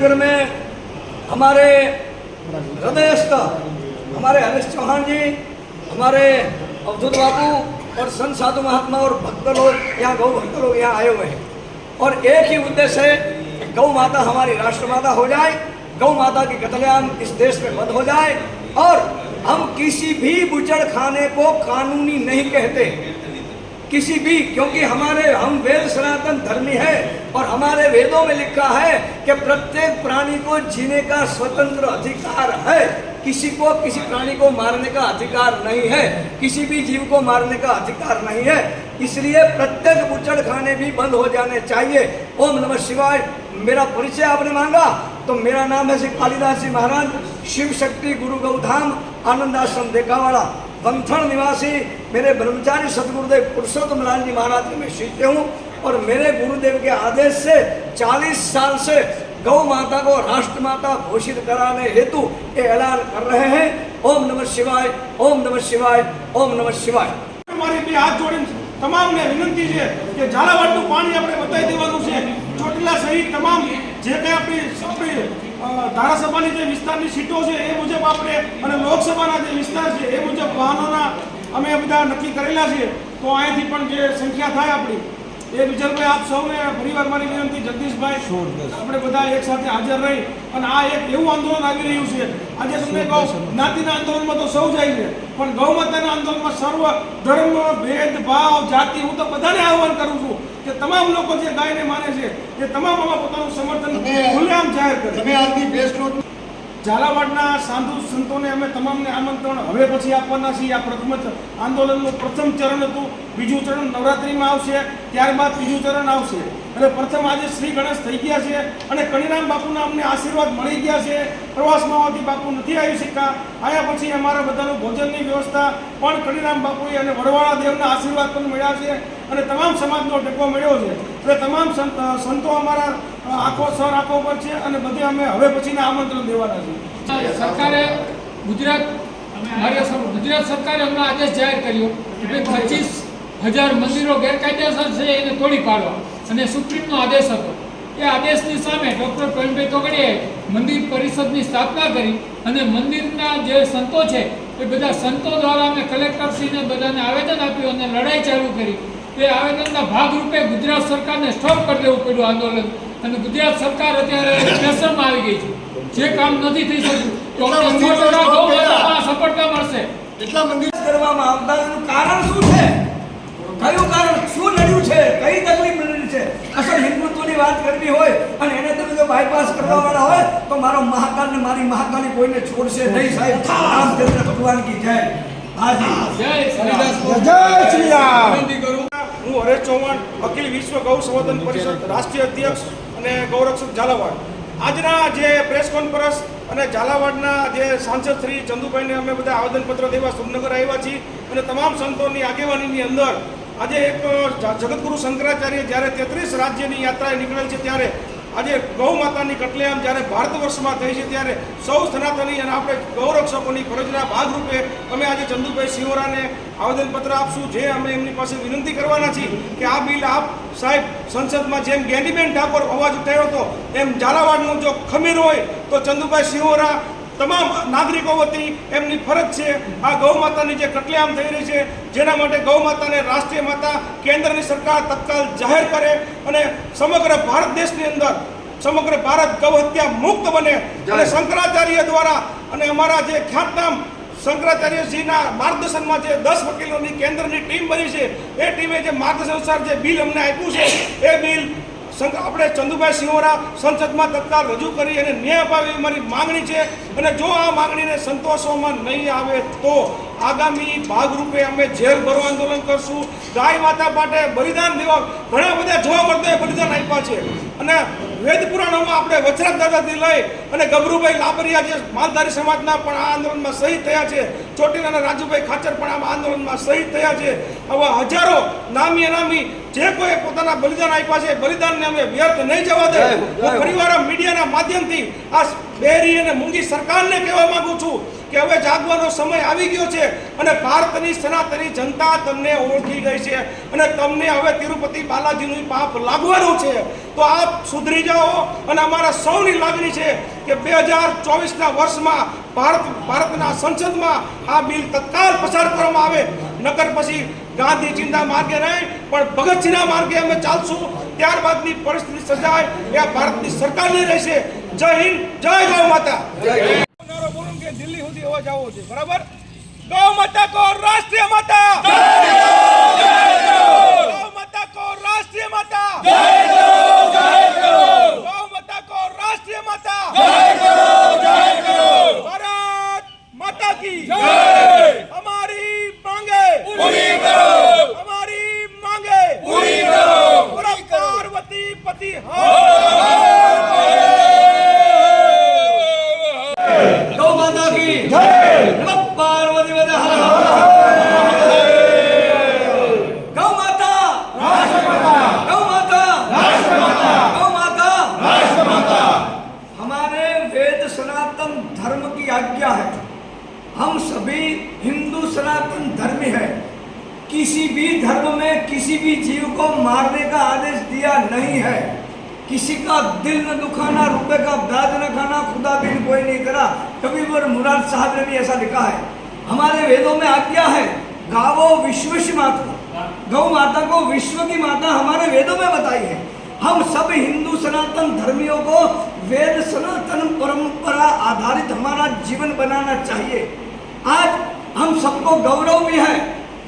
गांधीनगर में हमारे हृदयस्थ हमारे हरीश चौहान जी, हमारे अवधूत बाबू और संत साधु महात्मा और भक्त लोग यहाँ गौ भक्त लोग यहाँ आए हुए हैं और एक ही उद्देश्य है कि गौ माता हमारी राष्ट्रमाता हो जाए, गौ माता की कत्लेआम इस देश में बंद हो जाए और हम किसी भी बूचड़खाने को कानूनी नहीं कहते, किसी भी, क्योंकि हम वेद सनातन धर्मी है और हमारे वेदों में लिखा है कि प्रत्येक प्राणी को जीने का स्वतंत्र अधिकार है, किसी को किसी प्राणी को मारने का अधिकार नहीं है, किसी भी जीव को मारने का अधिकार नहीं है। इसलिए प्रत्येक बूचड़खाने भी बंद हो जाने चाहिए। ओम नमः शिवाय। मेरा परिचय आपने मांगा तो मेरा नाम है श्री कालिदास जी महाराज, शिव शक्ति गुरु गौधाम आनंद आश्रम देखावाड़ा, वंथण निवासी मेरे ब्रह्मचारी सदगुरुदेव पुरुषोत्तम लाल जी महाराज के मैं शिष्य हूँ और मेरे गुरुदेव के आदेश से 40 साल से गौ माता को राष्ट्रमाता घोषित कराने हेतु ये ऐलान कर रहे हैं। ओम नमः शिवाय, ओम नमः शिवाय, ओम नमः शिवाय। हमारी भी हाथ जोड़ी तमाम ने विनंती है कि झालावाड़નું પાણી આપણે બતાવી દેવાનું છે। ચોટીલા સહિત તમામ જે કંઈ આપણી ધારાસભાની જે વિસ્તારની સીટો છે એ મુજબ આપણે અને લોકસભાના જે વિસ્તાર છે એ મુજબ વાહનોના અમે બધા નક્કી કરેલા છે। તો અહીંથી પણ જે સંખ્યા થાય આપણી એ વિજલભાઈ આપ સૌને ફરીવાર મારી વિનંતી, જગદીશભાઈ આપણે બધા એક સાથે હાજર રહી અને આ એક એવું આંદોલન આવી રહ્યું છે। આજે તમને કહું, જ્ઞાતિના આંદોલનમાં તો સૌ જાય છે પણ ગૌ માતાના આંદોલનમાં સર્વ ધર્મ ભેદભાવ જાતિ હું તો બધાને આહ્વાન કરું છું કે તમામ લોકો જે ગાયને માને છે એ તમામ આમાં પોતાનું સમર્થન ખુલ્લેઆમ જાહેર કરે। તમે આજની પ્રેસ નોટ ઝાલાવાડના સાધુ સંતોને અમે તમામને આમંત્રણ હવે પછી આપવાના છીએ। આ પ્રથમ આંદોલનનું પ્રથમ ચરણ હતું, બીજું ચરણ નવરાત્રિમાં આવશે, ત્યારબાદ ત્રીજું ચરણ આવશે અને પ્રથમ આજે શ્રી ગણેશ થઈ ગયા છે અને કણીરામ બાપુના અમને આશીર્વાદ મળી ગયા છે। પ્રવાસમાં હોવાથી બાપુ નથી આવી શક્યા, આયા પછી અમારા બધાનું ભોજનની વ્યવસ્થા પણ કણીરામ બાપુએ અને વડવાળા દેવના આશીર્વાદ પણ મળ્યા છે અને તમામ સમાજનો ટેકો મળ્યો છે। એટલે તમામ સંતો અમારા આંખો સર આંખો પર છે અને બધે અમે હવે પછીના આમંત્રણ દેવાના છે। સરકારે ગુજરાત સરકારે હમણાં આદેશ જાહેર કર્યો કે 25,000 મંદિરો ગેરકાયદેસર છે એને તોડી પાડવા અને સુપ્રીમનો આદેશ હતો। એ આદેશની સામે ડૉક્ટર પ્રવીણભાઈ તોગડિયાએ મંદિર પરિષદની સ્થાપના કરી અને મંદિરના જે સંતો છે એ બધા સંતો દ્વારા અમે કલેક્ટરશ્રીને બધાને આવેદન આપ્યું અને લડાઈ ચાલુ કરી। એ આવેદનના ભાગરૂપે ગુજરાત સરકારને સ્ટોપ કરી દેવું પડ્યું આંદોલન અને ગુજરાત સરકાર અત્યારે પ્રેશરમાં આવી ગઈ છે। જે કામ નથી થઈ શકતું તો સફળતા મળશે। એટલા મંદિર કરવામાં આવતા એનું કારણ શું છે? કયું કારણ, શું નડ્યું છે, કઈ તકલીફ નડી છે? અસલ હિન્દુત્વની વાત કરવી હોય અને એને તમે જો બાયપાસ કરવાવાળા હોય તો મારો મહાકાલ ને મારી મહાકાલી કોઈને છોડશે નહીં સાહેબ। રામચંદ્ર ભગવાન કી જય। હાજી જય શ્રી રામ। હું હરેશ ચૌહાણ, અખિલ વિશ્વ ગૌ સંવર્ધન પરિષદ રાષ્ટ્રીય અધ્યક્ષ અને ગૌરક્ષક ઝાલાવાડ। આજના જે પ્રેસ કોન્ફરન્સ અને ઝાલાવાડના જે સાંસદ શ્રી ચંદુભાઈને અમે બધા આવેદનપત્ર દેવા સુરનગર આવ્યા છીએ અને તમામ સંતોની આગેવાનીની અંદર આજે એક જગતગુરુ શંકરાચાર્ય જ્યારે 33 રાજ્યની યાત્રાએ નીકળેલ છે ત્યારે આજે ગૌ માતાની કત્લેઆમ જ્યારે ભારત વર્ષમાં થઈ છે ત્યારે સૌ સનાતની અને આપણે ગૌરક્ષકોની ફરજના ભાગરૂપે અમે આજે ચંદુભાઈ સિંહોરાને આવેદનપત્ર આપશું, જે અમે એમની પાસે વિનંતી કરવાના છીએ કે આ બિલ આપ સાહેબ સંસદમાં જેમ જ્ઞાનીબેન ઠાકોર અવાજ ઉઠાવ્યો હતો એમ ઝાલાવાડનું જો ખમીર હોય તો ચંદુભાઈ સિંહોરા તમામ નાગરિકો વતી એમની ફરજ છે આ ગૌ માતાની જે કત્લેઆમ થઈ રહી છે જેના માટે ગૌ માતાને રાષ્ટ્રીય માતા કેન્દ્રની સરકાર તત્કાલ જાહેર કરે અને સમગ્ર ભારત દેશની અંદર સમગ્ર ભારત ગૌ હત્યા મુક્ત બને અને શંકરાચાર્ય દ્વારા અને અમારા જે ખ્યાતનામ શંકરાચાર્યજીના માર્ગદર્શનમાં જે 10 વકીલોની કેન્દ્રની ટીમ બની છે એ ટીમે જે માર્ગદર્શન અનુસાર જે બિલ અમને આપ્યું છે એ બિલ આપણે ચંદુભાઈ સિંહોરા સંસદમાં તત્કાલ રજૂ કરી અને ન્યાય અપાવે એ મારી માંગણી છે અને જો આ માંગણીને સંતોષવામાં નહીં આવે તો આગામી ભાગરૂપે અમે ઝેર ભરો આંદોલન કરશું। ગાય માતા માટે બલિદાન દેવા ઘણા બધા જોવા મળતા બલિદાન આપ્યા છે અને વેદ પુરાણોમાં આપણે વચરાજ દાદાથી લઈ અને ગભરુભાઈ લાબરિયા જે માલધારી સમાજના પણ આ આંદોલનમાં શહીદ થયા છે, ચોટીલાના રાજુભાઈ ખાચર પણ આ આંદોલનમાં શહીદ થયા છે। આવા હજારો નામી અનામી જે કોઈ પોતાના બલિદાન આપ્યા છે બલિદાનને અમે વ્યર્થ નહીં જવા દે। હું ફરીવાર મીડિયાના માધ્યમથી આ બેરી અને મૂંગી સરકારને કહેવા માંગુ છું કે હવે જાગવાનો સમય આવી ગયો છે અને ભારતની સનાતની જનતા તમને ઓળખી ગઈ છે અને તમને હવે તિરુપતિ બાલાજીનું પાપ લાગવાનું છે. તો આપ સુધરી જાઓ અને અમારા સૌની લાગણી છે કે 2024ના વર્ષમાં ભારતના સંસદમાં આ બિલ તત્કાલ પસાર કરવામાં આવે. નકર પછી ગાંધીજીના માર્ગે નહીં પણ ભગતસિંહના માર્ગે અમે ચાલશું. ત્યારબાદની પરિસ્થિતિ સર્જાય એ આ ભારતની સરકારની રહેશે. જય હિન્દ, જય ગૌ માતા. બોલું કે દિલ્હી સુધી અવાજ આવવો છે, બરાબર? ગૌ માતા કો રાષ્ટ્રીય માતા, ગૌ માતા કો રાષ્ટ્રીય માતા, ગૌ માતા કો રાષ્ટ્રીય માતા, ભારત માતા કી જય. हमारी मांगे पूरी करो, हमारी मांगे पूरी करो. पार्वती पति गौ माता की नमः पार्वती पति हर हर. गौ माता राष्ट्रमाता, गौ माता राष्ट्रमाता, गौ माता राष्ट्रमाता. हमारे वेद सनातन धर्म की आज्ञा है. हम सभी हिंदू सनातन धर्मी है. किसी भी धर्म में किसी भी जीव को मारने का आदेश दिया नहीं है. किसी का दिल न दुखाना, रुपए का ब्याज न खाना खुदा भी कोई नहीं करा. कबीर मुराद साहब ने भी ऐसा लिखा है. हमारे वेदों में आज्ञा है गावो विश्वस्य माता, गौ माता को विश्व की माता हमारे वेदों में बताई है. हम सब हिंदू सनातन धर्मियों को वेद सनातन परंपरा आधारित हमारा जीवन बनाना चाहिए. आज हम सबको गौरव भी है,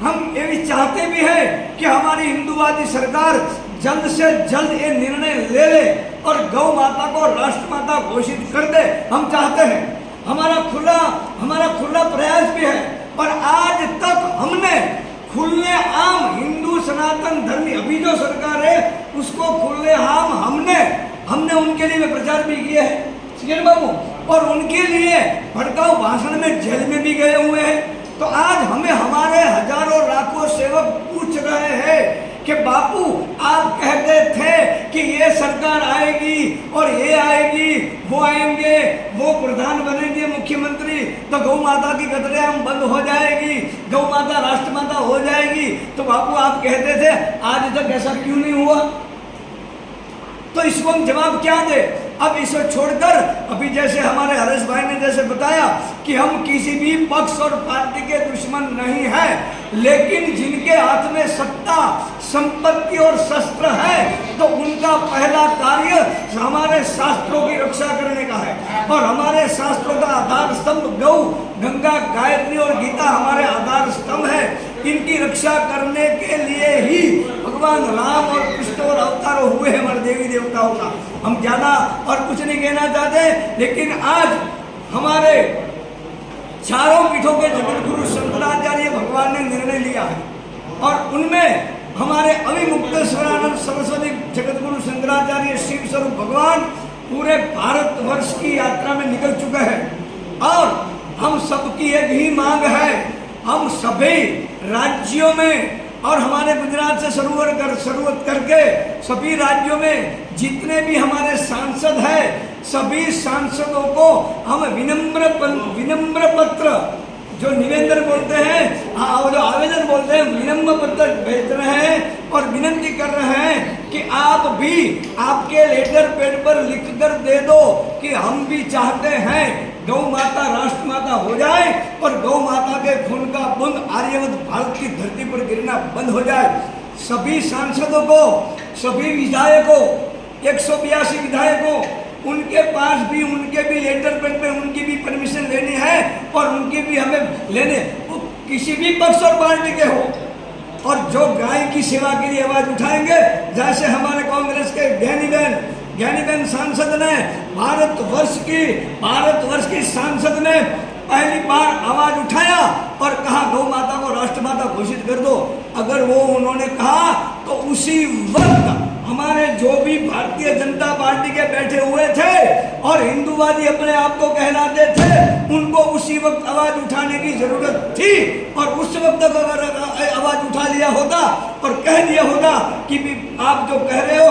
हम ये भी चाहते भी हैं कि हमारी हिंदूवादी सरकार जल्द से जल्द ये निर्णय ले ले और गौ माता को राष्ट्रमाता घोषित कर दे. हम चाहते हैं, हमारा खुला प्रयास भी है. पर आज तक हमने खुले आम हिंदू सनातन धर्मी अभी जो सरकार है उसको खुले आम हमने उनके लिए प्रचार भी किए हैं सिकंदर बाबू, और उनके लिए भड़काऊ भाषण में जेल में भी गए हुए हैं. तो आज हमें हमारे हजारों लाखों सेवक पूछ रहे हैं कि बापू आप कहते थे कि ये सरकार आएगी और ये आएगी, वो आएंगे, वो प्रधान बनेंगे मुख्यमंत्री, तो गौ माता की कतलेआम बंद हो जाएगी, गौ माता राष्ट्रमाता हो जाएगी. तो बापू आप कहते थे, आज तक ऐसा क्यों नहीं हुआ? तो इसको हम जवाब क्या दे? अब इसे छोड़कर अभी जैसे हमारे हरेश भाई ने जैसे बताया कि हम किसी भी पक्ष और पार्टी के दुश्मन नहीं हैं, लेकिन जिनके हाथ में सत्ता, संपत्ति और शस्त्र है तो उनका पहला कार्य हमारे शास्त्रों की रक्षा करने का है. और हमारे शास्त्रों का आधार स्तंभ गौ, गंगा, गायत्री और गीता हमारे आधार स्तंभ है. इनकी रक्षा करने के लिए ही भगवान राम और कृष्ण और अवतारों हुए हैं हमारे देवी देवताओं का. हम ज्यादा और कुछ नहीं कहना चाहते, लेकिन आज हमारे चारों पीठों के जगत गुरु शंकराचार्य भगवान ने निर्णय लिया है और उनमें हमारे अविमुक्तेश्वरानंद सरस्वती जगत गुरु शंकराचार्य शिव स्वरूप भगवान पूरे भारतवर्ष की यात्रा में निकल चुके हैं. और हम सबकी एक ही मांग है, हम सभी राज्यों में और हमारे गुजरात से शुरुआत करके सभी राज्यों में जितने भी हमारे सांसद हैं, सभी सांसदों को हम विनम्र पत्र जो निवेदन बोलते हैं, जो आवेदन बोलते हैं, विनम्र पत्र भेज रहे हैं और विनती कर रहे हैं कि आप भी आपके लेटर पैड पर लिख कर दे दो कि हम भी चाहते हैं गौ माता राष्ट्रमाता हो जाए और गौ माता के खून का बूंद आर्यवत भारत की धरती पर गिरना बंद हो जाए. सभी सांसदों को, सभी विधायकों, 182 विधायकों, उनके पास भी उनके भी लेटर पैड पे उनकी भी परमिशन लेनी है और उनकी भी हमें लेने, वो किसी भी पक्ष और पार्टी के हो, और जो गाय की सेवा के लिए आवाज उठाएंगे, जैसे हमारे कांग्रेस के ज्ञानीबेन सांसद ने भारतवर्ष की सांसद ने पहली बार आवाज उठाया और कहा गौ माता को राष्ट्रमाता घोषित कर दो. अगर वो उन्होंने कहा तो उसी वक्त हमारे जो भी भारतीय जनता पार्टी के बैठे हुए थे और हिंदूवादी अपने आप को कहलाते थे, उनको उसी वक्त आवाज उठाने की जरूरत थी. और उस वक्त अगर आवाज उठा लिया होता और कह दिया होता कि भी आप जो कह रहे हो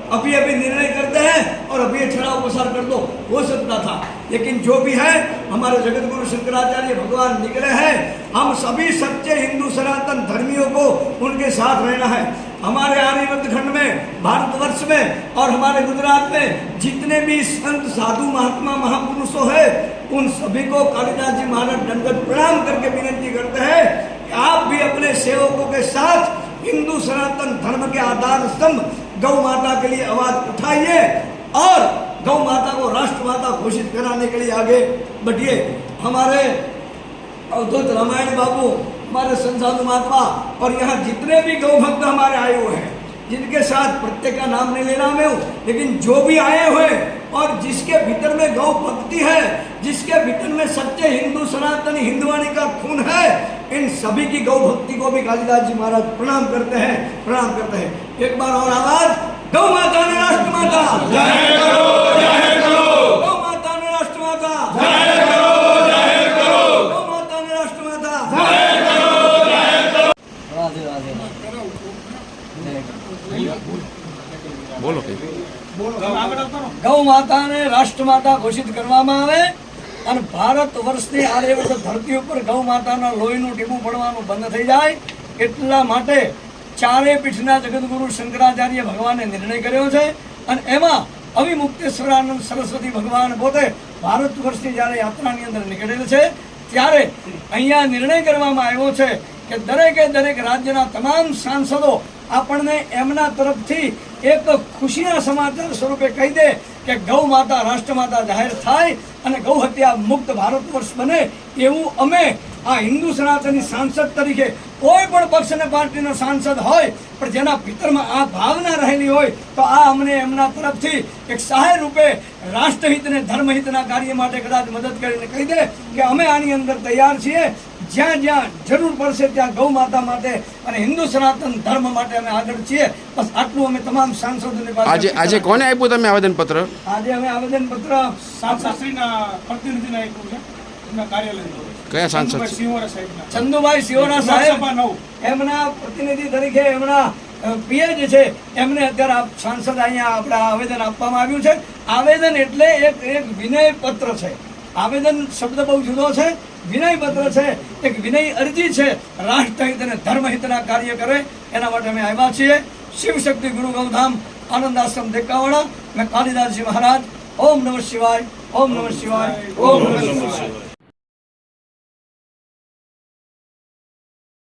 अभी अभी निर्णय करते हैं और अभी ये ठहराव प्रसार कर दो, हो सकता था। लेकिन जो भी है, हमारे जगत गुरु शंकराचार्य भगवान निकले हैं, हम सभी सच्चे हिंदू सनातन धर्मियों को उनके साथ रहना है। हमारे आर्यवर्त खंड में, भारतवर्ष में और हमारे गुजरात में जितने भी संत साधु महात्मा महापुरुषों हैं, उन सभी को कालिदास जी महाराज दंडवत प्रणाम करके विनती करते हैं कि आप भी अपने सेवकों के साथ हिंदू सनातन धर्म के आधार स्तंभ गौ माता के लिए आवाज उठाइए और गौ माता को राष्ट्र माता घोषित कराने के लिए आगे बढ़िए। हमारे अवधूत रामायण बाबू, हमारे संसाधु महात्मा और यहाँ जितने भी गौ भक्त हमारे आए हुए हैं, जिनके साथ प्रत्येक का नाम नहीं लेना मैं हूँ, लेकिन जो भी आए हुए और जिसके भीतर में गौ भक्ति है, जिसके भीतर में सच्चे हिंदू सनातनी हिंदवाणी का खून है, इन सभी की गौ भक्ति को भी कालिदास जी महाराज प्रणाम करते हैं, प्रणाम करते हैं। एक बार और आवाज, गौ माता ने राष्ट्र माता जय करो, जय करो। गौ माता ने राष्ट्र माता जय करो, जय करो। गौ माता ने राष्ट्र माता जय करो, जय करो। राधे राधे। બોલો કે ગૌ માતાને રાષ્ટ્રમાતા ઘોષિત કરવામાં આવે અને ભારત વર્ષની આર્યવર્ત ધરતી ઉપર ગૌ માતાના લોહીનું ટીપું પડવાનું બંધ થઈ જાય, એટલા માટે ચારે પીઠના જગતગુરુ શંકરાચાર્ય ભગવાને નિર્ણય કર્યો છે। અને એમાં અવિમુક્તેશ્વરાનંદ સરસ્વતી ભગવાન પોતે ભારત વર્ષની જ્યારે યાત્રાની અંદર નીકળેલ છે, ત્યારે અહીંયા નિર્ણય કરવામાં આવ્યો છે કે દરેકે દરેક રાજ્યના તમામ સાંસદો આપણને એમના તરફથી એક ખુશીના સમાચાર સ્વરૂપે કહી દે કે ગૌ માતા રાષ્ટ્રમાતા જાહેર થાય અને ગૌ હત્યા મુક્ત ભારત વર્ષ બને, એવું અમે આ હિન્દુ સનાતની સાંસદ તરીકે કોઈ પણ પક્ષ અને પાર્ટીનો સાંસદ હોય પણ જેના ભીતરમાં આ ભાવના રહેલી હોય તો આ અમને એમના તરફથી એક સહાય રૂપે રાષ્ટ્રહિતને ધર્મહિતના કાર્ય માટે કદાચ મદદ કરીને કહી દે કે અમે આની અંદર તૈયાર છીએ। જ્યાં જ્યાં જરૂર પડશે ત્યાં ગૌ માતા માટે અને હિન્દુ સનાતન ધર્મ માટે અમે આગળ છીએ। બસ આટલું અમે તમામ સાંસદોને આજે આજે કોને આપ્યું તમે આવેદનપત્ર? આજે અમે આવેદનપત્ર સાંસદશ્રીના પ્રતિનિધિને આપ્યું છે, એમના કાર્યાલય કયા સાંસદ? સિંહોરા સાહેબના ચંદુભાઈ સિહોરા સાહેબ, લોકસભા 9 એમના પ્રતિનિધિ તરીકે એમના પીએ જે છે એમને અત્યારે સાંસદ અહીંયા આપણે આવેદન આપવામાં આવ્યું છે। આવેદન એટલે એક વિનય પત્ર છે। આવેદન શબ્દ બહુ જુદો છે, વિનય પત્ર છે, એક વિનય અરજી છે, રાષ્ટ્રહિત અને ધર્મહિતના કાર્ય કરે એના માટે અમે આવ્યા છીએ। શિવશક્તિ ગુરુ ગૌધામ આનંદ આશ્રમ દેકાવાડા, મેં કાલિદાસજી મહારાજ। ઓમ નમઃ શિવાય, ઓમ નમઃ શિવાય, ઓમ નમઃ શિવાય।